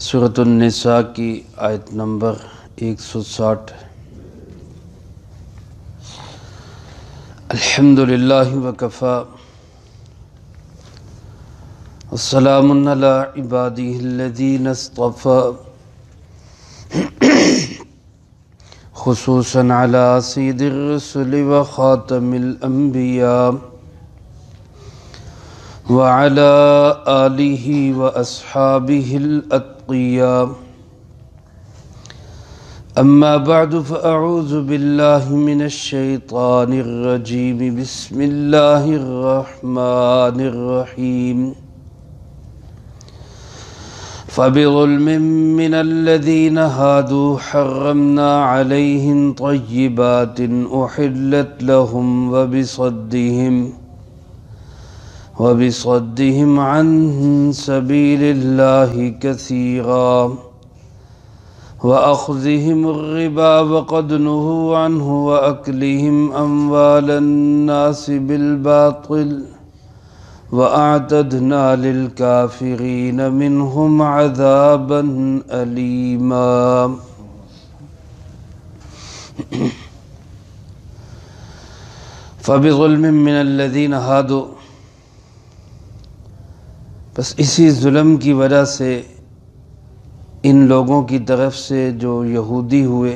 سورۃ النساء کی آیت نمبر 160۔ الحمدللہ وکفی والسلام علی عبادہ الذین اصطفی خصوصا علی سید الرسل وخاتم الانبیاء وعلى آلہ واصحابہ الاتقیاء اما بعد فاعوذ باللہ من الشیطان الرجیم بسم اللہ الرحمن الرحیم فبظلم من الذین هادوا حرمنا علیہم طیبات احلت لهم وبصدهم عن سبيل الله كثيرا وأخذهم الربا وقد نهوا عنه وأكلهم أموال الناس بالباطل وأعتدنا للكافرين منهم عذابا أليما فبظلم من الذين هادوا، بس اسی ظلم کی وجہ سے ان لوگوں کی طرف سے جو یہودی ہوئے،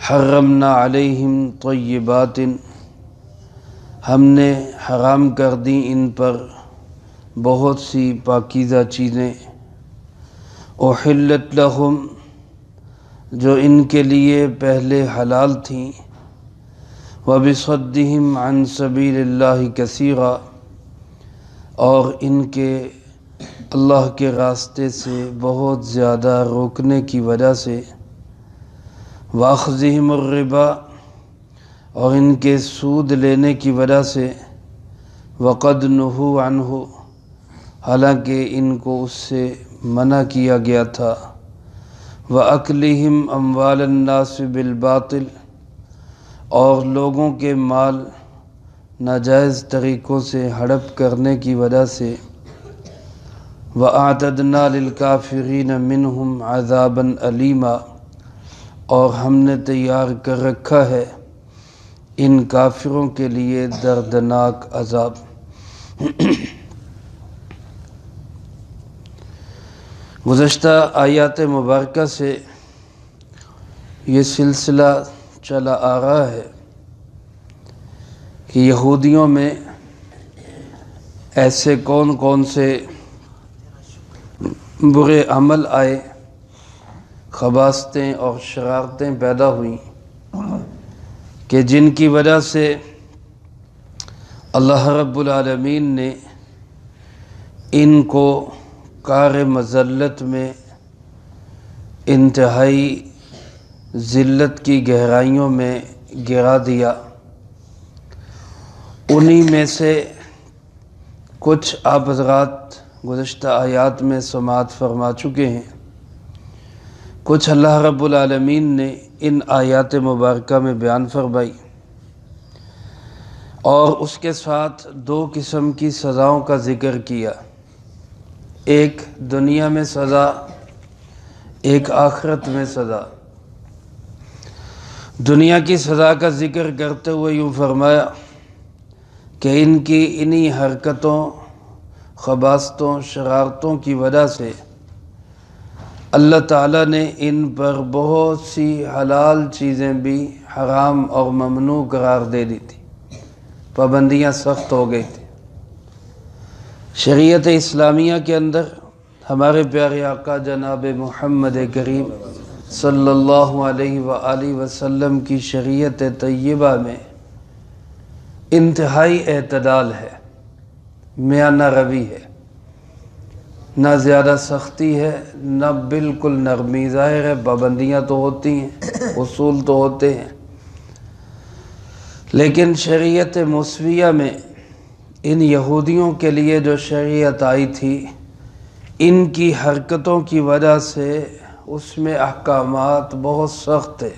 حرمنا علیہم طیبات، ہم نے حرام کر دی ان پر بہت سی پاکیزہ چیزیں، احلت لہم، جو ان کے لیے پہلے حلال تھیں، وبصدہم عن سبیل اللہ کثیرا، اور ان کے اللہ کے راستے سے بہت زیادہ روکنے کی وجہ سے، واخذہم الربا، اور ان کے سود لینے کی وجہ سے، وقد نہوا عنہ، حالانکہ ان کو اس سے منع کیا گیا تھا، وَأَكْلِهِمْ أَمْوَالَ النَّاسِ بِالْبَاطِلِ، اور لوگوں کے مال ناجائز طریقوں سے ہڑپ کرنے کی وجہ سے، وَأَعْتَدْنَا لِلْكَافِرِينَ مِنْهُمْ عَذَابًا أَلِيمًا، اور ہم نے تیار کر رکھا ہے ان کافروں کے لیے دردناک عذاب۔ گزشتہ آیات مبارکہ سے یہ سلسلہ چلا آ رہا ہے کہ یہودیوں میں ایسے کون کون سے برے عمل آئے، خباثتیں اور شرارتیں پیدا ہوئیں کہ جن کی وجہ سے اللہ رب العالمین نے ان کو کار مذلت میں، انتہائی ذلت کی گہرائیوں میں گرا دیا۔ انہی میں سے کچھ آپ حضرات گزشتہ آیات میں سماعت فرما چکے ہیں، کچھ اللہ رب العالمین نے ان آیات مبارکہ میں بیان فرمائی، اور اس کے ساتھ دو قسم کی سزاؤں کا ذکر کیا، ایک دنیا میں سزا، ایک آخرت میں سزا۔ دنیا کی سزا کا ذکر کرتے ہوئے یوں فرمایا کہ ان کی انہی حرکتوں، خباثتوں، شرارتوں کی وجہ سے اللہ تعالیٰ نے ان پر بہت سی حلال چیزیں بھی حرام اور ممنوع قرار دے دی تھی، پابندیاں سخت ہو گئی تھی۔ شریعت اسلامیہ کے اندر ہمارے پیارے آقا جناب محمد کریم صلی اللہ علیہ وآلہ وسلم کی شریعت طیبہ میں انتہائی اعتدال ہے، میانہ روی ہے، نہ زیادہ سختی ہے نہ بالکل نرمی۔ ظاہر ہے پابندیاں تو ہوتی ہیں، اصول تو ہوتے ہیں، لیکن شریعت موسویہ میں ان یہودیوں کے لیے جو شریعت آئی تھی، ان کی حرکتوں کی وجہ سے اس میں احکامات بہت سخت تھے۔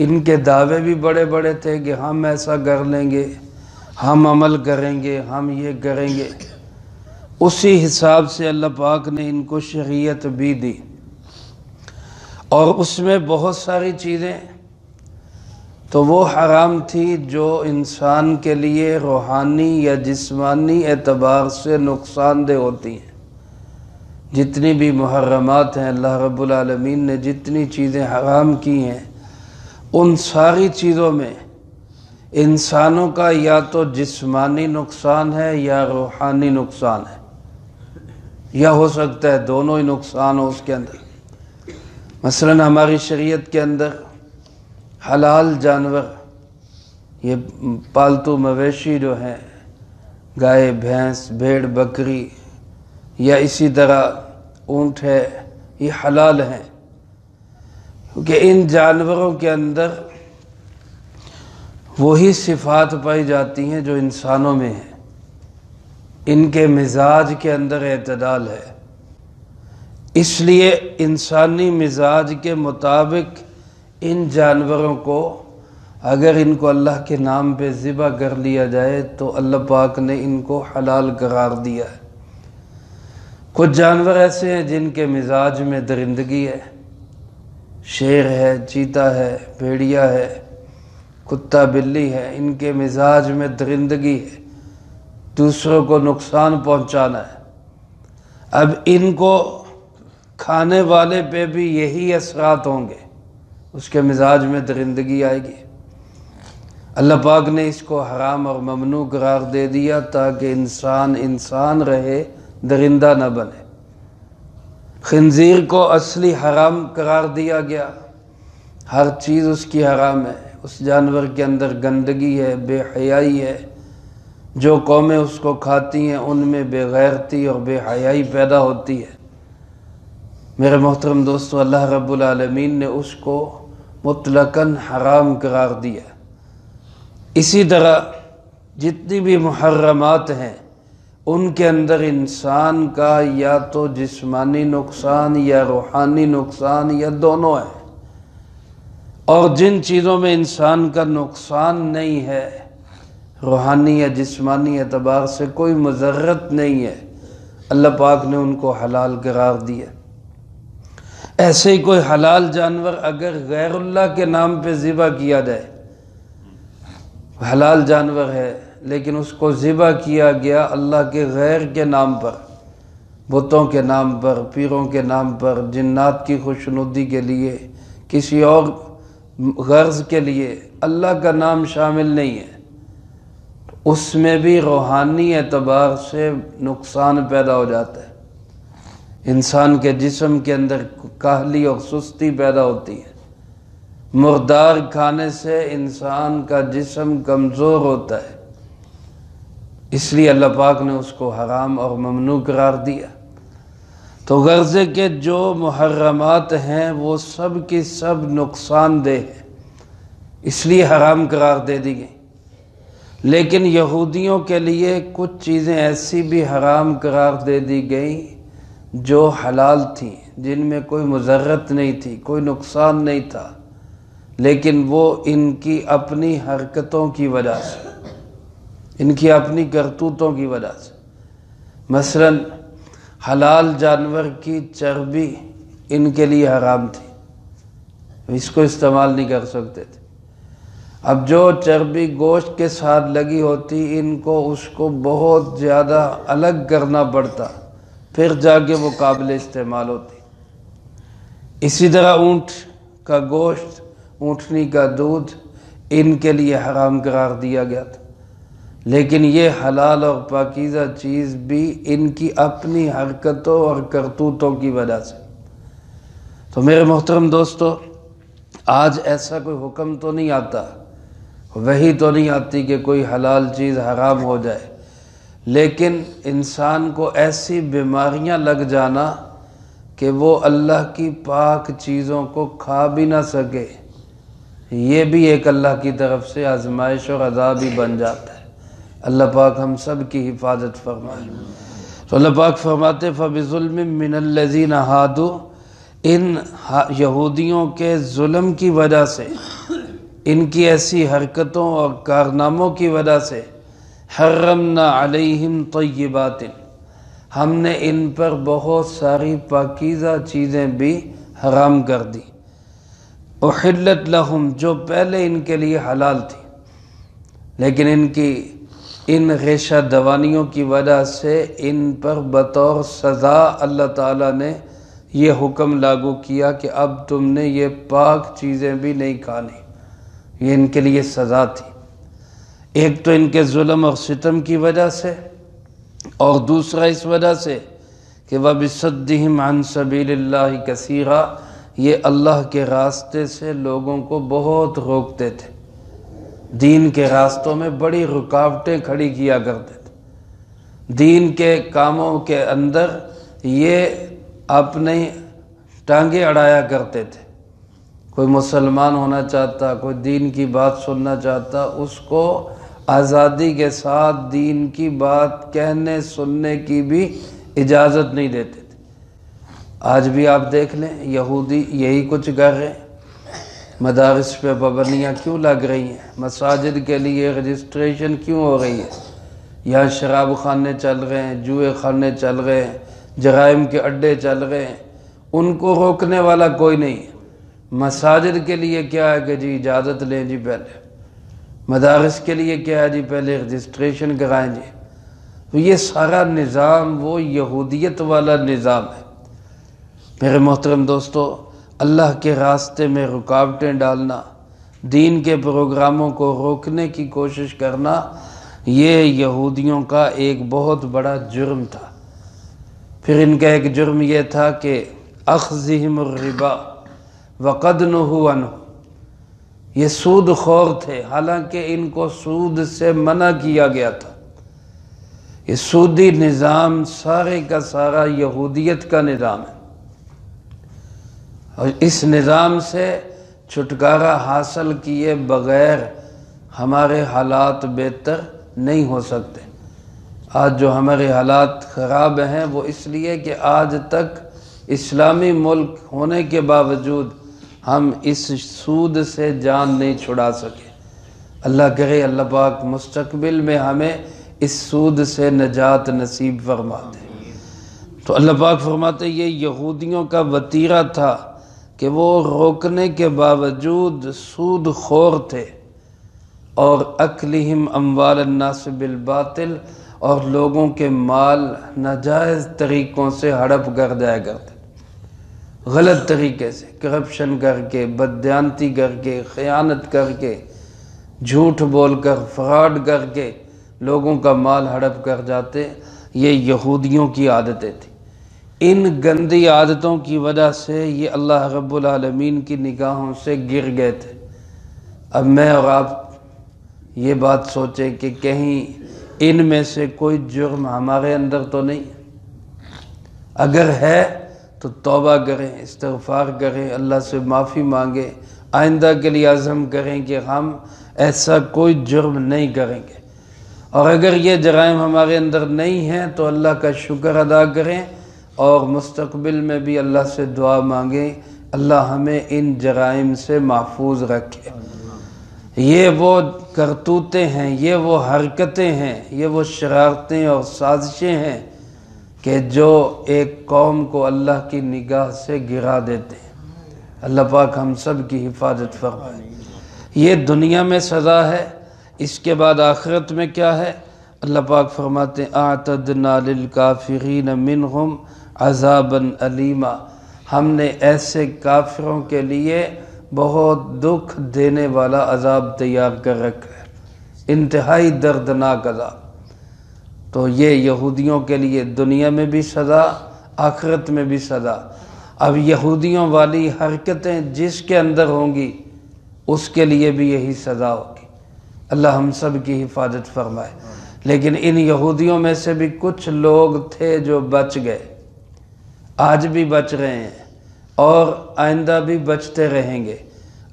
ان کے دعوے بھی بڑے بڑے تھے کہ ہم ایسا کر لیں گے، ہم عمل کریں گے، ہم یہ کریں گے۔ اسی حساب سے اللہ پاک نے ان کو شریعت بھی دی، اور اس میں بہت ساری چیزیں تو وہ حرام تھی جو انسان کے لیے روحانی یا جسمانی اعتبار سے نقصان دہ ہوتی ہیں۔ جتنی بھی محرمات ہیں، اللہ رب العالمین نے جتنی چیزیں حرام کی ہیں، ان ساری چیزوں میں انسانوں کا یا تو جسمانی نقصان ہے یا روحانی نقصان ہے، یا ہو سکتا ہے دونوں ہی نقصان ہو اس کے اندر۔ مثلا ہماری شریعت کے اندر حلال جانور، یہ پالتو مویشی جو ہیں، گائے، بھینس، بھیڑ، بکری یا اسی طرح اونٹ ہے، یہ حلال ہیں، کیونکہ ان جانوروں کے اندر وہی صفات پائی جاتی ہیں جو انسانوں میں ہیں۔ ان کے مزاج کے اندر اعتدال ہے، اس لیے انسانی مزاج کے مطابق ان جانوروں کو اگر ان کو اللہ کے نام پہ ذبح کر لیا جائے تو اللہ پاک نے ان کو حلال قرار دیا ہے۔ کچھ جانور ایسے ہیں جن کے مزاج میں درندگی ہے، شیر ہے، چیتا ہے، بھیڑیا ہے، کتا بلی ہے، ان کے مزاج میں درندگی ہے، دوسروں کو نقصان پہنچانا ہے۔ اب ان کو کھانے والے پہ بھی یہی اثرات ہوں گے، اس کے مزاج میں درندگی آئے گی۔ اللہ پاک نے اس کو حرام اور ممنوع قرار دے دیا تاکہ انسان رہے، درندہ نہ بنے۔ خنزیر کو اصلی حرام قرار دیا گیا، ہر چیز اس کی حرام ہے، اس جانور کے اندر گندگی ہے، بے حیائی ہے، جو قومیں اس کو کھاتی ہیں ان میں بے غیرتی اور بے حیائی پیدا ہوتی ہے۔ میرے محترم دوستو، اللہ رب العالمین نے اس کو مطلقاً حرام قرار دیا۔ اسی طرح جتنی بھی محرمات ہیں ان کے اندر انسان کا یا تو جسمانی نقصان یا روحانی نقصان یا دونوں ہے، اور جن چیزوں میں انسان کا نقصان نہیں ہے، روحانی یا جسمانی اعتبار سے کوئی مضرت نہیں ہے، اللہ پاک نے ان کو حلال قرار دیا۔ ایسے ہی کوئی حلال جانور اگر غیر اللہ کے نام پہ ذبح کیا جائے، حلال جانور ہے لیکن اس کو ذبح کیا گیا اللہ کے غیر کے نام پر، بتوں کے نام پر، پیروں کے نام پر، جنات کی خوشنودی کے لیے، کسی اور غرض کے لیے، اللہ کا نام شامل نہیں ہے، اس میں بھی روحانی اعتبار سے نقصان پیدا ہو جاتا ہے۔ انسان کے جسم کے اندر کاہلی اور سستی پیدا ہوتی ہے، مردار کھانے سے انسان کا جسم کمزور ہوتا ہے، اس لیے اللہ پاک نے اس کو حرام اور ممنوع قرار دیا۔ تو غرض ہے کہ جو محرمات ہیں وہ سب کی سب نقصان دہ ہیں، اس لیے حرام قرار دے دی گئی۔ لیکن یہودیوں کے لیے کچھ چیزیں ایسی بھی حرام قرار دے دی گئیں جو حلال تھیں، جن میں کوئی مضرت نہیں تھی، کوئی نقصان نہیں تھا، لیکن وہ ان کی اپنی حرکتوں کی وجہ سے، ان کی اپنی کرتوتوں کی وجہ سے۔ مثلا حلال جانور کی چربی ان کے لیے حرام تھی، اس کو استعمال نہیں کر سکتے تھے۔ اب جو چربی گوشت کے ساتھ لگی ہوتی، ان کو اس کو بہت زیادہ الگ کرنا پڑتا، پھر جا کے وہ قابل استعمال ہوتی۔ اسی طرح اونٹ کا گوشت، اونٹنی کا دودھ ان کے لیے حرام قرار دیا گیا تھا، لیکن یہ حلال اور پاکیزہ چیز بھی ان کی اپنی حرکتوں اور کرتوتوں کی وجہ سے۔ تو میرے محترم دوستو، آج ایسا کوئی حکم تو نہیں آتا، وہی تو نہیں آتی کہ کوئی حلال چیز حرام ہو جائے، لیکن انسان کو ایسی بیماریاں لگ جانا کہ وہ اللہ کی پاک چیزوں کو کھا بھی نہ سکے، یہ بھی ایک اللہ کی طرف سے آزمائش اور عذاب ہی بن جاتا ہے۔ اللہ پاک ہم سب کی حفاظت فرمائے۔ تو اللہ پاک فرماتے فَبِظُلْمٍ مِّنَ الَّذِينَ هَادُوا، ان یہودیوں کے ظلم کی وجہ سے، ان کی ایسی حرکتوں اور کارناموں کی وجہ سے، حرمنا علیہم طیبات، ہم نے ان پر بہت ساری پاکیزہ چیزیں بھی حرام کر دی، احلت لہم، جو پہلے ان کے لیے حلال تھی، لیکن ان ریشہ دوانیوں کی وجہ سے ان پر بطور سزا اللہ تعالیٰ نے یہ حکم لاگو کیا کہ اب تم نے یہ پاک چیزیں بھی نہیں کھانی، یہ ان کے لیے سزا تھی۔ ایک تو ان کے ظلم اور ستم کی وجہ سے، اور دوسرا اس وجہ سے کہ وَبِصَدِّهِمْ عَنْ سَبِيلِ اللَّهِ كَثِيرًا، یہ اللہ کے راستے سے لوگوں کو بہت روکتے تھے، دین کے راستوں میں بڑی رکاوٹیں کھڑی کیا کرتے تھے، دین کے کاموں کے اندر یہ اپنی ٹانگیں اڑایا کرتے تھے۔ کوئی مسلمان ہونا چاہتا، کوئی دین کی بات سننا چاہتا، اس کو آزادی کے ساتھ دین کی بات کہنے سننے کی بھی اجازت نہیں دیتے تھے۔ آج بھی آپ دیکھ لیں، یہودی یہی کچھ کر رہے ہیں۔ مدارس پہ پابندیاں کیوں لگ رہی ہیں؟ مساجد کے لیے رجسٹریشن کیوں ہو رہی ہے؟ یہاں شراب خانے چل رہے ہیں، جوئے خانے چل رہے ہیں، جرائم کے اڈے چل رہے ہیں، ان کو روکنے والا کوئی نہیں ہے۔ مساجد کے لیے کیا ہے کہ جی اجازت لیں جی پہلے، مدارس کے لیے کیا ہے جی پہلے رجسٹریشن کرائیں جی۔ تو یہ سارا نظام وہ یہودیت والا نظام ہے۔ میرے محترم دوستو، اللہ کے راستے میں رکاوٹیں ڈالنا، دین کے پروگراموں کو روکنے کی کوشش کرنا، یہ یہودیوں کا ایک بہت بڑا جرم تھا۔ پھر ان کا ایک جرم یہ تھا کہ اخذہم الربا وقد نہوا عنہ، یہ سود خور تھے، حالانکہ ان کو سود سے منع کیا گیا تھا۔ یہ سودی نظام سارے کا سارا یہودیت کا نظام ہے، اور اس نظام سے چھٹکارا حاصل کیے بغیر ہمارے حالات بہتر نہیں ہو سکتے۔ آج جو ہمارے حالات خراب ہیں وہ اس لیے کہ آج تک اسلامی ملک ہونے کے باوجود ہم اس سود سے جان نہیں چھڑا سکے۔ اللہ کرے اللہ پاک مستقبل میں ہمیں اس سود سے نجات نصیب فرما دے۔ تو اللہ پاک فرماتے یہ یہودیوں کا وتیرہ تھا کہ وہ روکنے کے باوجود سود خور تھے، اور اکلہم اموال الناس بالباطل، اور لوگوں کے مال ناجائز طریقوں سے ہڑپ کر جایا کرتے، غلط طریقے سے، کرپشن کر کے، بددیانتی کر کے، خیانت کر کے، جھوٹ بول کر، فراڈ کر کے لوگوں کا مال ہڑپ کر جاتے۔ یہ یہودیوں کی عادتیں تھیں۔ ان گندی عادتوں کی وجہ سے یہ اللہ رب العالمین کی نگاہوں سے گر گئے تھے۔ اب میں اور آپ یہ بات سوچیں کہ کہیں ان میں سے کوئی جرم ہمارے اندر تو نہیں، اگر ہے تو توبہ کریں، استغفار کریں، اللہ سے معافی مانگیں، آئندہ کے لیے عزم کریں کہ ہم ایسا کوئی جرم نہیں کریں گے، اور اگر یہ جرائم ہمارے اندر نہیں ہیں تو اللہ کا شکر ادا کریں، اور مستقبل میں بھی اللہ سے دعا مانگیں اللہ ہمیں ان جرائم سے محفوظ رکھے۔ یہ وہ کرتوتیں ہیں، یہ وہ حرکتیں ہیں، یہ وہ شرارتیں اور سازشیں ہیں کہ جو ایک قوم کو اللہ کی نگاہ سے گرا دیتے ہیں۔ اللہ پاک ہم سب کی حفاظت فرمائے۔ یہ دنیا میں سزا ہے، اس کے بعد آخرت میں کیا ہے؟ اللہ پاک فرماتے ہیں اعتدنا للکافرین منہم عذابا علیما، ہم نے ایسے کافروں کے لیے بہت دکھ دینے والا عذاب تیار کر رکھا ہے، انتہائی دردناک عذاب۔ تو یہ یہودیوں کے لیے دنیا میں بھی سزا، آخرت میں بھی سزا۔ اب یہودیوں والی حرکتیں جس کے اندر ہوں گی اس کے لیے بھی یہی سزا ہوگی۔ اللہ ہم سب کی حفاظت فرمائے۔ لیکن ان یہودیوں میں سے بھی کچھ لوگ تھے جو بچ گئے، آج بھی بچ رہے ہیں اور آئندہ بھی بچتے رہیں گے۔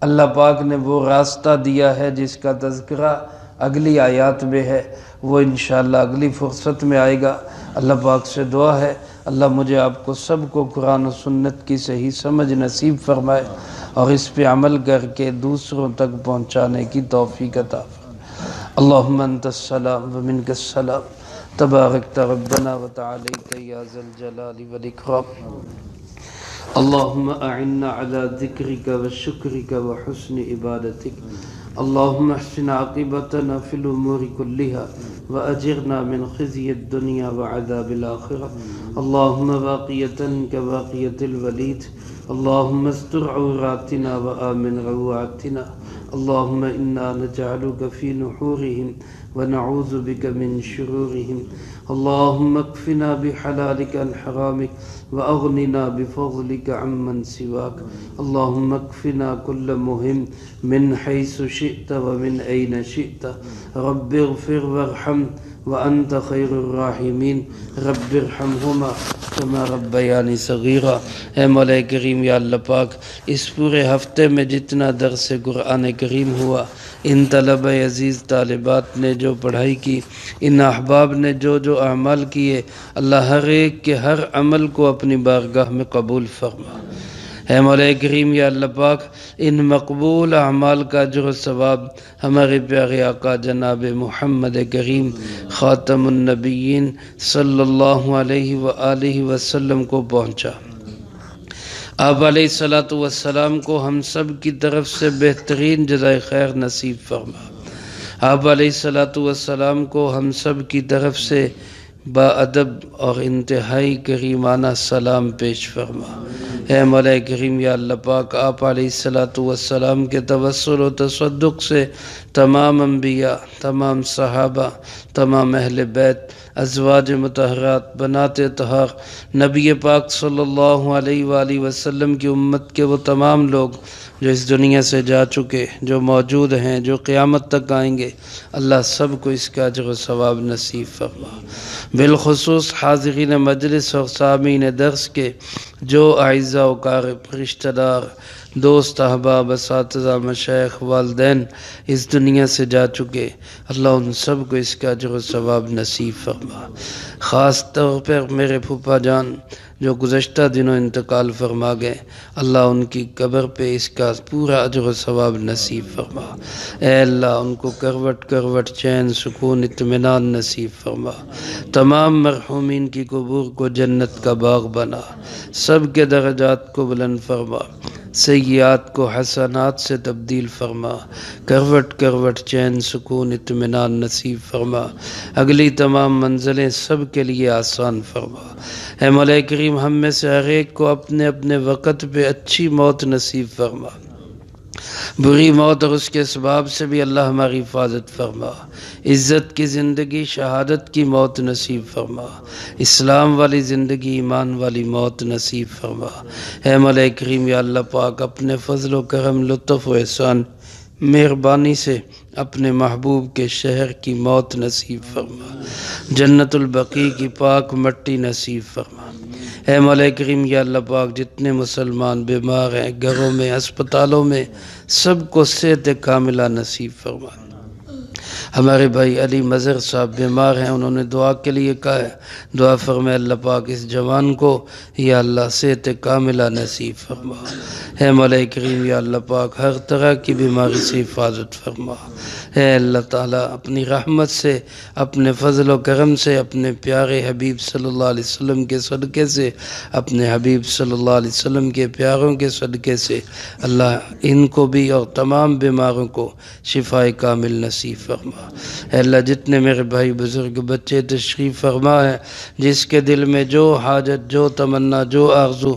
اللہ پاک نے وہ راستہ دیا ہے جس کا تذکرہ اگلی آیات میں ہے، وہ انشاءاللہ اگلی فرصت میں آئے گا۔ اللہ پاک سے دعا ہے اللہ مجھے آپ کو سب کو قرآن و سنت کی صحیح سمجھ نصیب فرمائے، اور اس پہ عمل کر کے دوسروں تک پہنچانے کی توفیق عطا فرمائے۔ اللہم انت السلام ومنک السلام تبارکت ربنا وتعالیت یا ذا الجلال والاکرام اللهم أعنا على ذكرك وشكرك وحسن عبادتك اللهم احسن عاقبتنا في الأمور كلها وأجرنا من خزي الدنيا وعذاب الآخرة اللهم باقية كباقية الوليد اللهم استر عوراتنا وآمن روعاتنا اللهم إنا نجعلك في نحورهم ونعوذ بك من شرورهم اللهم اكفنا بحلالك عن حرامك وأغننا بفضلك عمن سواك اللهم اكفنا كل مهم من حيث شئت ومن أين شئت رب اغفر وارحم وأنت خير الراحمين رب ارحمهما كما ربياني صغيرا اے مولا کریم یا اللہ پاک اس پورے ہفتے میں جتنا درس قرآن کریم ہوا ان طلبہ عزیز طالبات نے جو پڑھائی کی ان احباب نے جو اعمال کیے اللہ ہر ایک کے ہر عمل کو اپنی بارگاہ میں قبول فرما اے مولا کریم یا اللہ پاک ان مقبول اعمال کا اجر و ثواب ہمارے پیارے آقا جناب محمد کریم خاتم النبیین صلی اللہ علیہ وآلہ وسلم کو پہنچا آپ علیہ السلام کو ہم سب کی طرف سے بہترین جزائے خیر نصیب فرما آپ علیہ السلام کو ہم سب کی طرف سے با ادب اور انتہائی کریمانہ سلام پیش فرما اے مولا کریم یا اللہ پاک آپ علیہ السلام کے توسل و تصدق سے تمام انبیاء تمام صحابہ تمام اہل بیت ازواج مطہرات بنات طہار نبی پاک صلی اللہ علیہ وآلہ وسلم کی امت کے وہ تمام لوگ جو اس دنیا سے جا چکے جو موجود ہیں جو قیامت تک آئیں گے اللہ سب کو اس کا اجر و ثواب نصیب فرما بالخصوص حاضرین مجلس اور سامعین درس کے جو اعزاء و اقارب رشتہ دار دوست احباب اساتذہ مشائخ والدین اس دنیا سے جا چکے اللہ ان سب کو اس کا اجر و ثواب نصیب فرما خاص طور پر میرے پھوپھا جان جو گزشتہ دنوں انتقال فرما گئے اللہ ان کی قبر پہ اس کا پورا اجر و ثواب نصیب فرما اے اللہ ان کو کروٹ کروٹ چین سکون اطمینان نصیب فرما تمام مرحومین کی قبور کو جنت کا باغ بنا سب کے درجات کو بلند فرما سیئات کو حسنات سے تبدیل فرما کروٹ کروٹ چین سکون اطمینان نصیب فرما اگلی تمام منزلیں سب کے لیے آسان فرما اے مولا کریم ہم میں سے ہر ایک کو اپنے اپنے وقت پہ اچھی موت نصیب فرما بری موت اور اس کے اسباب سے بھی اللہ ہماری حفاظت فرما عزت کی زندگی شہادت کی موت نصیب فرما اسلام والی زندگی ایمان والی موت نصیب فرما اے مولا کریم یا اللہ پاک اپنے فضل و کرم لطف و احسان مہربانی سے اپنے محبوب کے شہر کی موت نصیب فرما جنت البقیع کی پاک مٹی نصیب فرما اے مولا کریم یا اللہ پاک جتنے مسلمان بیمار ہیں گھروں میں ہسپتالوں میں سب کو صحت کاملہ نصیب فرما ہمارے بھائی علی مظہر صاحب بیمار ہیں انہوں نے دعا کے لیے کہا ہے دعا فرمائے اللہ پاک اس جوان کو یا اللہ صحت کاملہ نصیب فرما اے مولا کریم یا اللہ پاک ہر طرح کی بیماری سے حفاظت فرما اے اللہ تعالیٰ اپنی رحمت سے اپنے فضل و کرم سے اپنے پیارے حبیب صلی اللہ علیہ وسلم کے صدقے سے اپنے حبیب صلی اللہ علیہ وسلم کے پیاروں کے صدقے سے اللہ ان کو بھی اور تمام بیماروں کو شفاء کامل نصیب فرما اے اللہ جتنے میرے بھائی بزرگ بچے تشریف فرما ہے جس کے دل میں جو حاجت جو تمنا جو آرزو